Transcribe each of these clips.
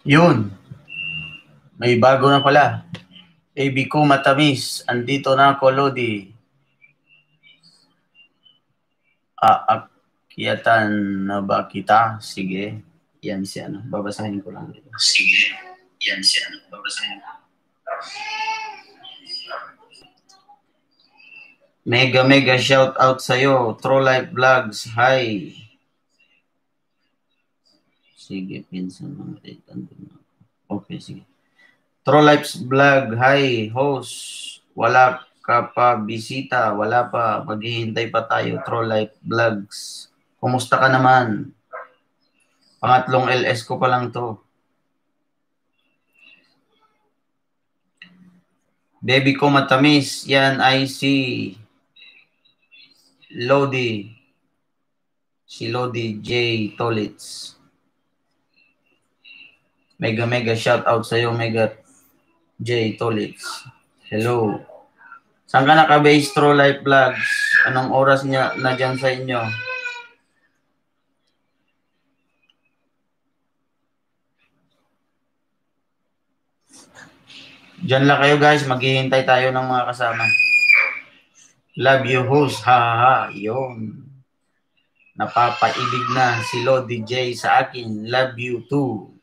Yun, may bago na pala. Baby ko matamis, andito na ako, Lodi. Aakyatan na ba kita? Sige, yan si ano. Babasahin ko lang dito. Sige, yan si ano. Babasahin ko. Mega shout out sa'yo. True Life Vlogs. Hi. Sige, pinsan mga okay, sige. True Life Vlog. Hi, host. Wala ka pa bisita. Wala pa. Maghihintay pa tayo. True Life Vlogs. Kumusta ka naman? Pangatlong LS ko pa lang to. Baby ko matamis. Yan ay si Lodi. Si Lodi J. Tolitz. Mega shout out sa'yo, Mega J. Tolitz. Hello. Saan ka naka-base True Life Vlogs? Anong oras niya na dyan sa inyo? Diyan lang kayo guys, maghihintay tayo ng mga kasama. Love you host, ha ha ha, yun. Napapaibig na si Lodi J sa akin, love you too.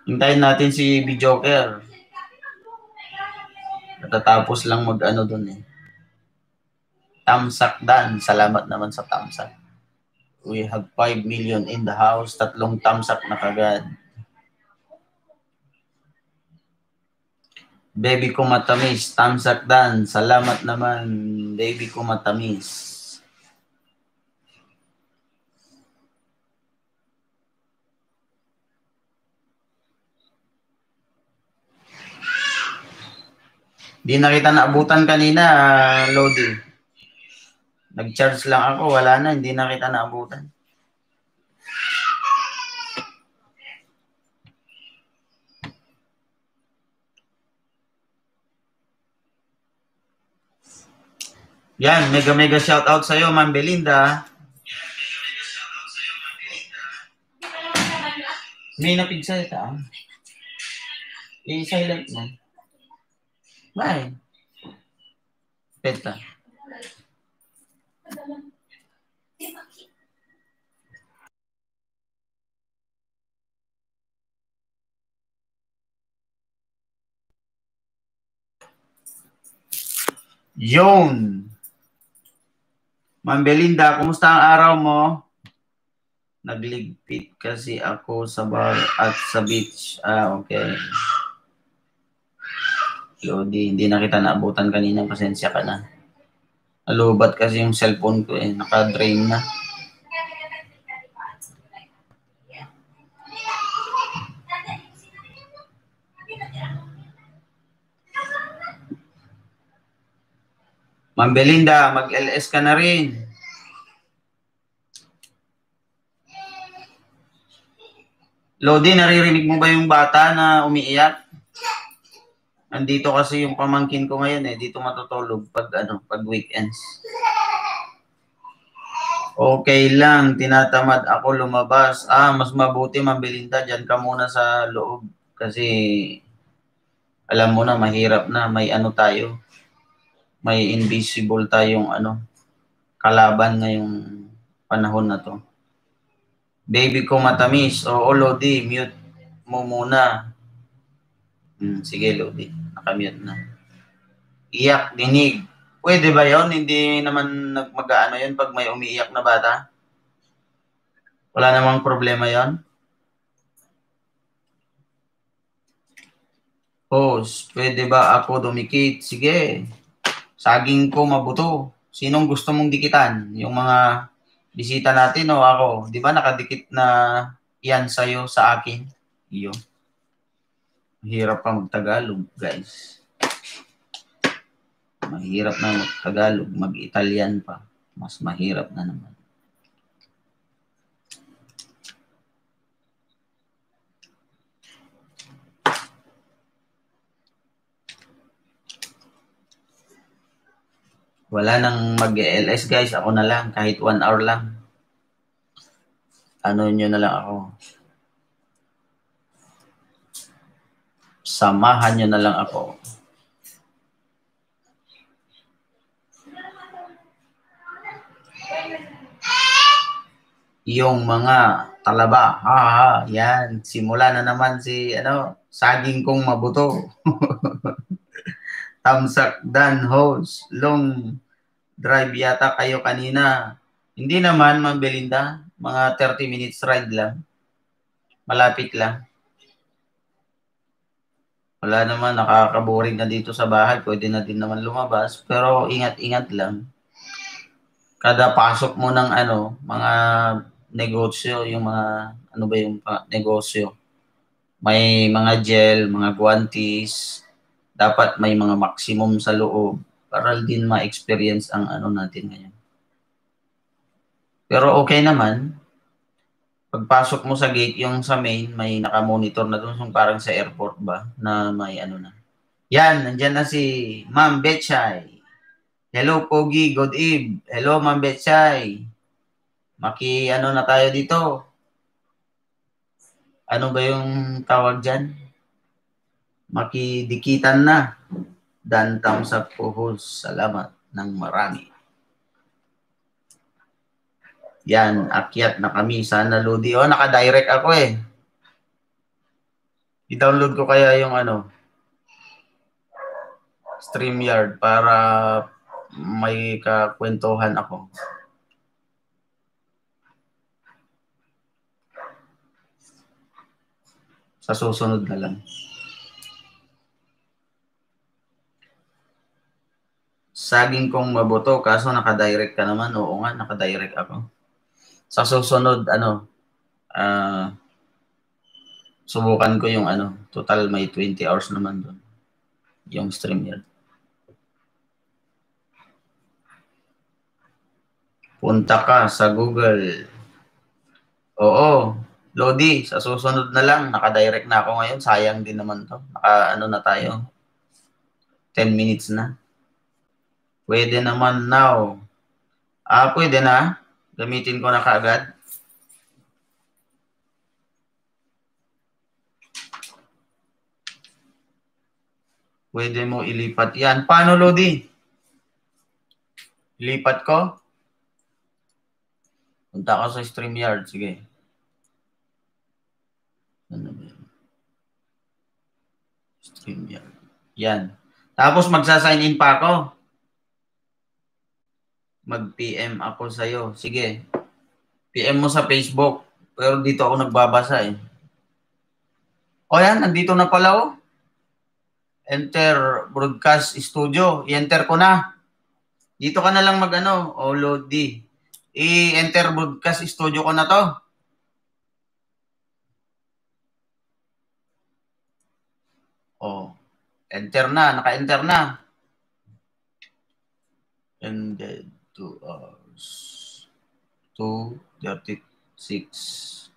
Hintayin natin si B-Joker. Natatapos lang mag-ano dun eh. Tamsak Dan, salamat naman sa tamsak. We have 5 million in the house, 3 tamsak na kagad. Baby ko matamis, tamsak Dan, salamat naman, baby ko matamis. Di na kita naabutan kanina, Lodi. Nag-charge lang ako, wala na, hindi na kita naabutan. Yan, mega shout out sa'yo, Ma'am Belinda. May napigsa ita. I-silent mo. Bye. Peta. Yun. Ma'am Belinda, kumusta ang araw mo? Nagligpit kasi ako sa bar at sa beach. Okay. Lodi, hindi na kita naabutan kanina. Pasensya ka na. Alubat kasi yung cellphone ko eh. Naka-drain na. Ma'am Belinda, mag-LS ka na rin. Lodi, naririnig mo ba yung bata na umiiyak? Andito kasi yung pamangkin ko ngayon eh. Dito matutulog pag weekends. Okay lang, tinatamad ako lumabas. Mas mabuti Ma'am Belinda, dyan ka muna sa loob. Kasi alam mo na, mahirap na. May tayo. May invisible tayong kalaban ngayong panahon na to. Baby ko matamis. Oo, Lodi, mute mo muna. Sige, Lodi. Nakamute na. Iyak, dinig. Pwede ba yon? Hindi naman mag-aano yun pag may umiiyak na bata? Wala namang problema yon? Host, pwede ba ako dumikit? Sige. Saging ko mabuto. Sinong gusto mong dikitan? Yung mga bisita natin o ako? Di ba nakadikit na yan sa'yo sa akin? Iyo. Mahirap pa mag-Tagalog, guys. Mahirap na mag-Tagalog. Mag-Italian pa. Mas mahirap na naman. Wala nang mag-LS guys. Ako na lang. Kahit 1 hour lang. ano nyo na lang ako. Samahan nyo na lang ako. Yung mga talaba, yan. Simula na naman si, saging kong mabuto. Tamsak Dan host. Long drive yata kayo kanina. Hindi naman, Ma'am Belinda. Mga 30 minutes ride lang. Malapit lang. Wala naman, nakakaboring na dito sa bahay. Pwede na din naman lumabas. Pero ingat-ingat lang. Kada pasok mo ng mga negosyo, yung mga, yung negosyo. May mga gel, mga guantes. Dapat may mga maximum sa loob para din ma-experience ang natin ngayon. Pero okay naman. Pagpasok mo sa gate, yung sa main, may naka-monitor na doon, yung parang sa airport ba, na may na. Yan, nandyan na si Ma'am Betchay. Hello, Pogi. Good eve. Hello, Ma'am Betchay. Na tayo dito. Ano ba yung tawag dyan? Makidikitan na. Dan thumbs up po, host. Salamat ng marami. Yan, akyat na kami. Sana Lodi. Naka-direct ako eh. I-download ko kaya yung StreamYard para may kakwentuhan ako. Sa susunod na lang. Saging kong mabuto, kaso naka-direct ka naman. Oo nga, naka-direct ako. Sa susunod, subukan ko yung total may 20 hours naman doon. Yung StreamYard. Punta ka sa Google. Oo. Lodi, sa susunod na lang, naka-direct na ako ngayon. Sayang din naman to. Na tayo. 10 minutes na. Pwede naman now. Pwede na. Gamitin ko na kaagad. Pwede mo ilipat yan. Paano, Lodi? Ilipat ko? Punta ka sa StreamYard. Sige. Ano ba yun? StreamYard. Yan. Tapos magsasign in pa ako. Mag-PM ako sa'yo. Sige. PM mo sa Facebook. Pero dito ako nagbabasa eh. Yan. Nandito na pala Enter Broadcast Studio. I-enter ko na. Dito ka na lang Lodi. I-enter Broadcast Studio ko na to. Enter na. Naka-enter na. Ended 2 hours. 2:36.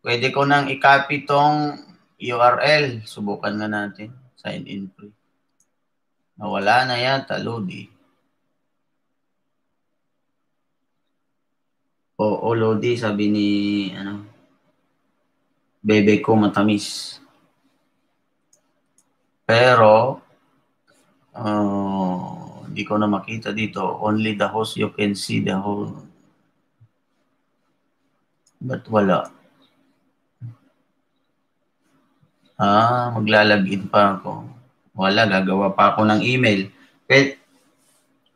Pwede ko nang i-copy tong URL. Subukan nga natin. Sign in free. Nawala na yata, Lodi. Oo, Lodi, sabi ni bebe ko matamis. Pero hindi ko na makita dito. Only the host, you can see the whole. Ba't wala? Maglalagin pa ako. Wala, gagawa pa ako ng email.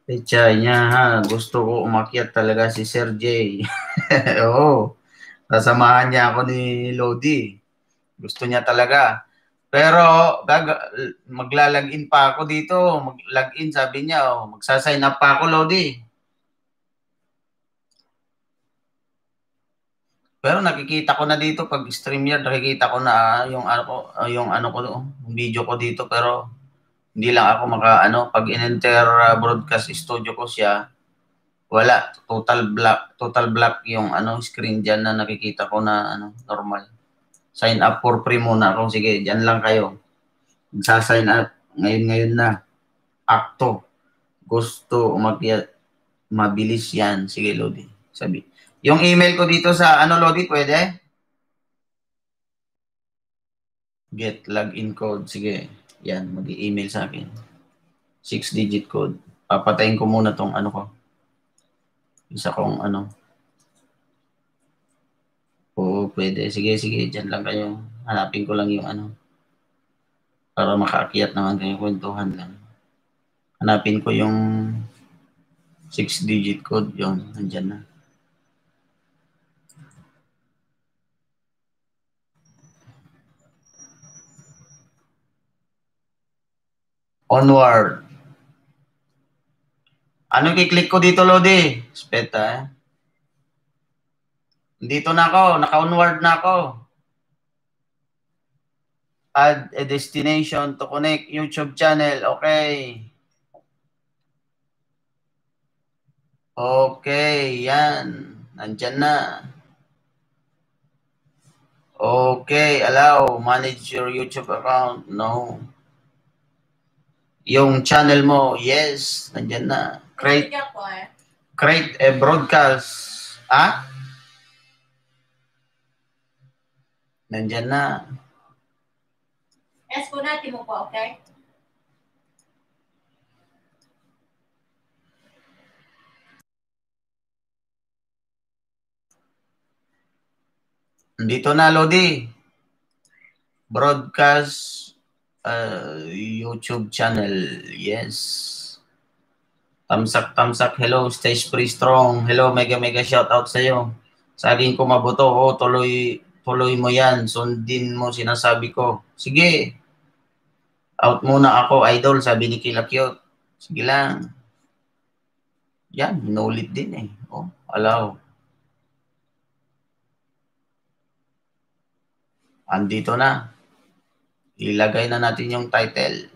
Petsa niya gusto ko umakyat talaga si Sir J. Oo. Sasamahan niya ako ni Lodi. Gusto niya talaga. Pero maglalagin pa ako dito. Mag-login sabi niya. Magsasign up pa ako, Lodi. Pero nakikita ko na dito pag StreamYard, nakikita ko na yung video ko dito, pero hindi lang ako pag in-enter broadcast studio ko siya, wala, total black yung screen diyan na nakikita ko na normal. Sign up for free muna ako. Sige, diyan lang kayo. Magsa-sign up ngayon na. Akto. Gusto umakyat. Mabilis yan. Sige, Lodi. Sabi. Yung email ko dito sa ano, Lodi, pwede? Get login code. Sige. Yan, mag-email sa akin. 6-digit code. Papatayin ko muna tong ano ko. Isa kong ano. Oo, pwede. Sige, sige. Diyan lang kayo. Hanapin ko lang yung ano. Para makaakyat naman kayo. Kwentuhan lang. Hanapin ko yung 6-digit code. Yun, nandyan na. Onward. Ano kiklik ko dito, Lodi? Speta, eh. Dito na ako. Naka-onward na ako. Add a destination to connect YouTube channel. Okay. Okay, yan. Nandyan na. Okay, allow. Manage your YouTube account. No. Yung channel mo, yes. Nandyan na. Create a broadcast. Ah? Nandyan na. Yes, po natin mo po, okay? Dito na, Lodi. Broadcast YouTube channel. Yes. Tamsak. Hello, Stage Free Strong. Hello, mega shout out sa'yo. Saging ko mabuto. Oh, tuloy mo yan. Sundin mo sinasabi ko. Sige. Out muna ako, idol, sabi ni Kila Cute. Sige lang. Yan, inulit din eh. Oh, allow. Andito na. Ilagay na natin yung title.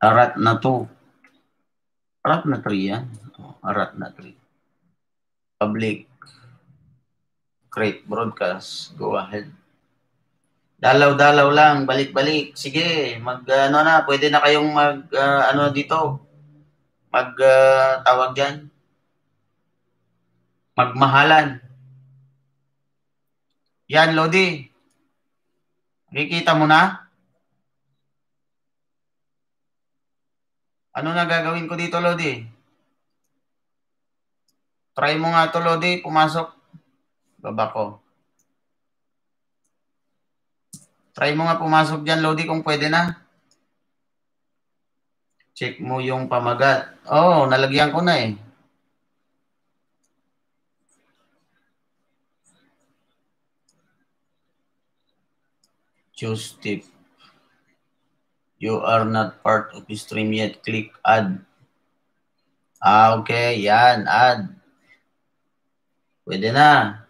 Arat na 2. Arat na 3 yan. Oh, arat na 3. Public. Create broadcast. Go ahead. Dalaw lang. Balik-balik. Sige. Ano na. Pwede na kayong ano dito. Tawag dyan. Magmahalan. Yan, Lodi. Nakikita mo na? Ano na gagawin ko dito, Lodi? Try mo nga to, Lodi. Pumasok. Baba ko. Try mo nga pumasok dyan, Lodi, kung pwede na. Check mo yung pamagat. Oh, nalagyan ko na eh. Choose tip. You are not part of the stream yet. Click add. Okay. Yan. Add. Pwede na.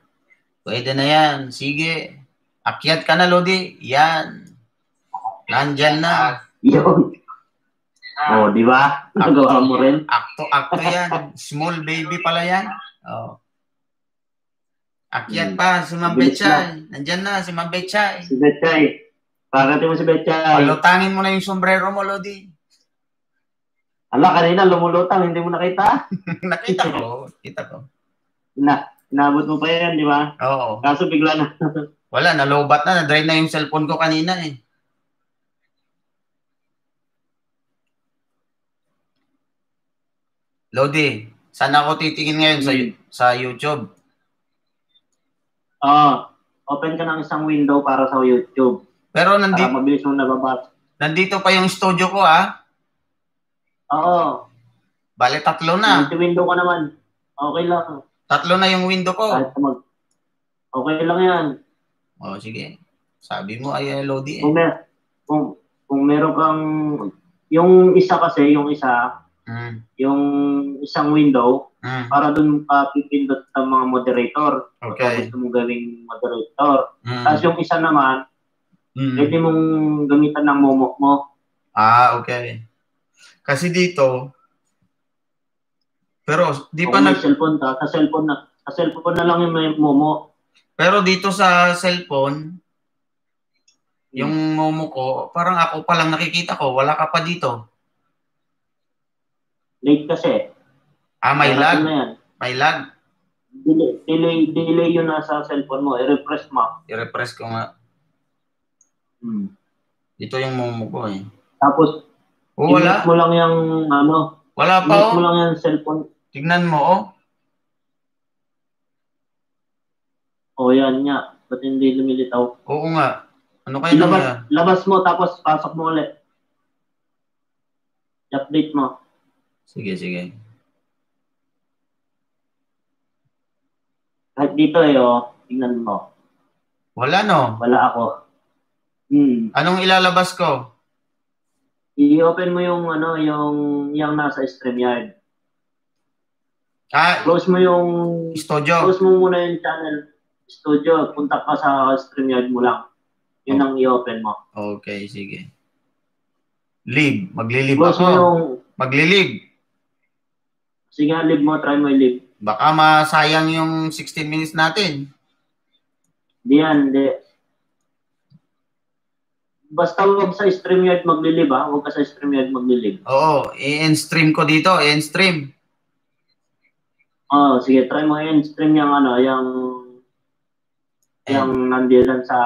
Pwede na yan. Sige. Akyat ka na, Lodi. Yan. Nandyan na. Yun. Oh, di ba? Nagawa mo rin. Akto yan. Small baby pala yan. Oh. Akyat pa, si Ma'am Betchay. Nandyan na, si Ma'am Betchay. Si Betchay. Pagkati mo si Betchay. Palutangin mo na yung sombrero mo, Lodi. Ala, kanina lumulutang, hindi mo nakita? Nakita ko. Kita ko. Inabot mo pa yan, di ba? Oo. Kaso bigla na. Wala, nalobat na. Na-dry na yung cellphone ko kanina eh. Lodi, saan ako titingin ngayon sa YouTube? Open ka ng isang window para sa YouTube. Pero nandito, para mabilis mong nababas. Nandito pa yung studio ko, ah. Oo. Bale, 3 na. Window ka naman. Okay lang. 3 na yung window ko. Okay lang yan. Oh, sige. Sabi mo ay Lodi eh. Kung meron kang yung isa kasi, yung isang window, para dun ka pipindot sa mga moderator. Okay. Kung gusto mong gawing moderator. Tapos yung isa naman, pwede mong gamitan ng momok mo. Ah, okay. Kasi dito, pero di pa cellphone ka, sa cellphone na lang yung may momo. Pero dito sa cellphone, yung momo ko, parang ako pa lang nakikita ko, wala ka pa dito. Late kasi. Ah, may lag. May lag. Delay yun nasa cellphone mo. I-refresh mo. I-refresh ko nga. Ito yung momo ko eh. Tapos, wala. i-mute mo lang yung ano. Wala pa i-mute mo lang yung cellphone. Tignan mo oh. Yan nga. Ba't hindi lumilitaw? Oo nga. Ano kayo naman? Labas mo tapos pasok mo ulit. I-update mo. Sige. Kahit dito tingnan mo. Wala no? Wala ako. Anong ilalabas ko? I-open mo yung yung nasa StreamYard. Close mo yung studio. Close mo muna yung channel studio. Punta pa sa StreamYard mo lang. Yun ang i-open mo. Okay, sige. Leave. Maglilib Close ako. Maglilib. Sige, leave mo. Try mo i-leave. Baka masayang yung 16 minutes natin. Hindi. Basta huwag sa StreamYard maglilib ha. Huwag ka sa StreamYard maglilib. Oo. I-stream ko dito. I-stream. Sige. Try mo i-stream yung yung nandiyan sa